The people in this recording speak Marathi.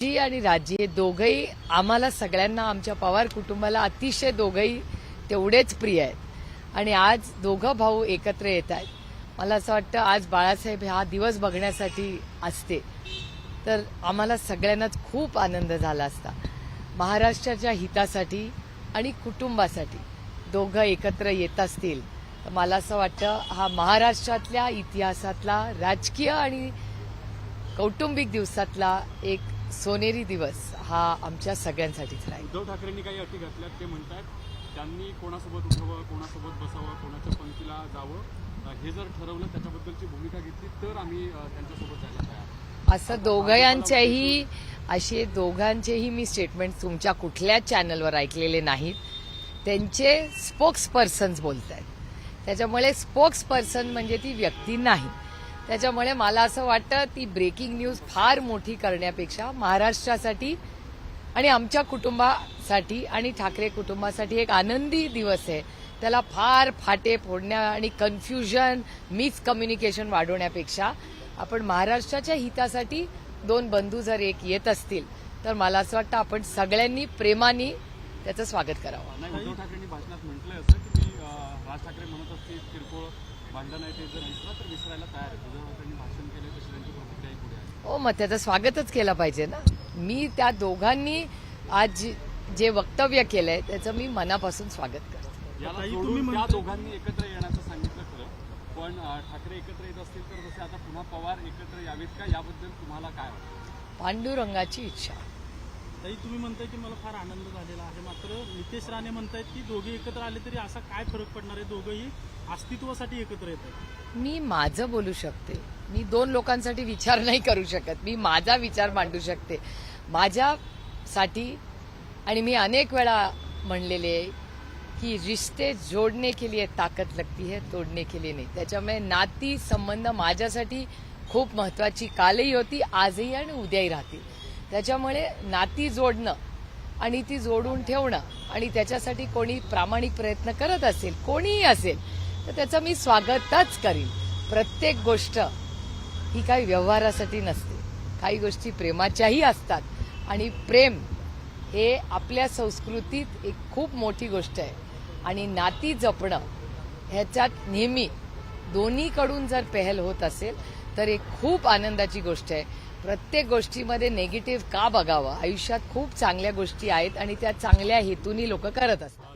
जी आणि राजी हे दोघंही आम्हाला सगळ्यांना आमच्या पवार कुटुंबाला अतिशय दोघंही तेवढेच प्रिय आहेत आणि आज दोघं भाऊ एकत्र येत आहेत। मला असं वाटतं आज बाळासाहेब हा दिवस बघण्यासाठी असते तर आम्हाला सगळ्यांनाच खूप आनंद झाला असता। महाराष्ट्राच्या हितासाठी आणि कुटुंबासाठी दोघं एकत्र येत असतील तर मला असं वाटतं हा महाराष्ट्रातल्या इतिहासातला राजकीय आणि कौटुंबिक दिवसातला एक सोनेरी दिवस हा आमच्या सगळ्यांसाठीच राहील। उद्धव ठाकरेंनी काही अटी घातल्यात ते म्हणतात त्यांनी कोणासोबत उठावं, कोणासोबत बसावं, कोणाच्या पंक्तीला जावं हे जर ठरवलं त्याच्याबद्दलची भूमिका घेतली तर आम्ही त्यांच्यासोबत जायला तयार। असे दोघांचेही मी स्टेटमेंट तुमच्या कुठल्या चॅनलवर ऐकलेले नाहीत। त्यांचे स्पोक्स पर्सन्स बोलत आहेत, त्याच्यामुळे स्पोक्स पर्सन म्हणजे ती व्यक्ती नाही। त्याच्यामुळे मला असं वाटतं ती ब्रेकिंग न्यूज फार मोठी करण्यापेक्षा महाराष्ट्रासाठी आणि आमच्या कुटुंबासाठी आणि ठाकरे कुटुंबासाठी एक आनंदी दिवस आहे, त्याला फार फाटे फोडण्या आणि कन्फ्युजन मिसकम्युनिकेशन वाढवण्यापेक्षा आपण महाराष्ट्राच्या हितासाठी दोन बंधू जर एक येत असतील तर मला असं वाटतं आपण सगळ्यांनी प्रेमाने त्याचं स्वागत करावं। उद्धव ठाकरेंनी भाषणात म्हटलंय असं की मी राज ठाकरे म्हणत असतील किरकोळ भांडण आहे ते जर विसरला तर विसरायला तयार आहे। उद्धव ठाकरेंनी भाषण केले तशी त्यांची प्रतिक्रिया पुढे आहे। हो, मग त्याचं स्वागतच केलं पाहिजे ना। मी त्या दोघांनी आज जे वक्तव्य केलंय त्याचं मी मनापासून स्वागत करते। याला जोडून त्या दोघांनी एकत्र येण्याचं सांगितलं खरं, पण ठाकरे एकत्र येत असतील तर जसे आता पुन्हा पवार एकत्र यावेत का याबद्दल तुम्हाला काय वाटतं? पांडुरंगाची इच्छा। ताई तुम्ही म्हणताय की मला फार आनंद झालेला आहे, मात्र नितेश राणे म्हणतायत की दोघे एकत्र आले तरी असा काय फरक पडणार आहे, दोघंही अस्तित्वासाठी एकत्र येत आहेत। मी माझं बोलू शकते, मी दोन लोकांसाठी विचार नाही करू शकत, मी माझा विचार मांडू शकते माझ्यासाठी। आणि मी अनेक वेळा म्हणलेले आहे की रिश्ते जोडने के लिए ताकत लगती है, तोडने के लिए नहीं। त्याच्यामुळे नाती संबंध माझ्यासाठी खूप महत्वाची कालही होती, आजही आणि उद्याही राहतील। त्याच्यामुळे नाती जोडणं आणि ती जोडून ठेवणं आणि त्याच्यासाठी कोणी प्रामाणिक प्रयत्न करत असेल, कोणीही असेल, तर त्याचं मी स्वागतच करीन। प्रत्येक गोष्ट ही काही व्यवहारासाठी नसते, काही गोष्टी प्रेमाच्याही असतात आणि प्रेम हे आपल्या संस्कृतीत एक खूप मोठी गोष्ट आहे आणि नाती जपणं ह्याच्यात नेहमी दोन्हीकडून जर पहल होत असेल तर एक खूप आनंदाची गोष्ट आहे। प्रत्येक गोष्टीमध्ये नेगेटिव्ह का बघावं, आयुष्यात खूप चांगल्या गोष्टी आहेत आणि त्या चांगल्या हेतूनी लोक करत असतात।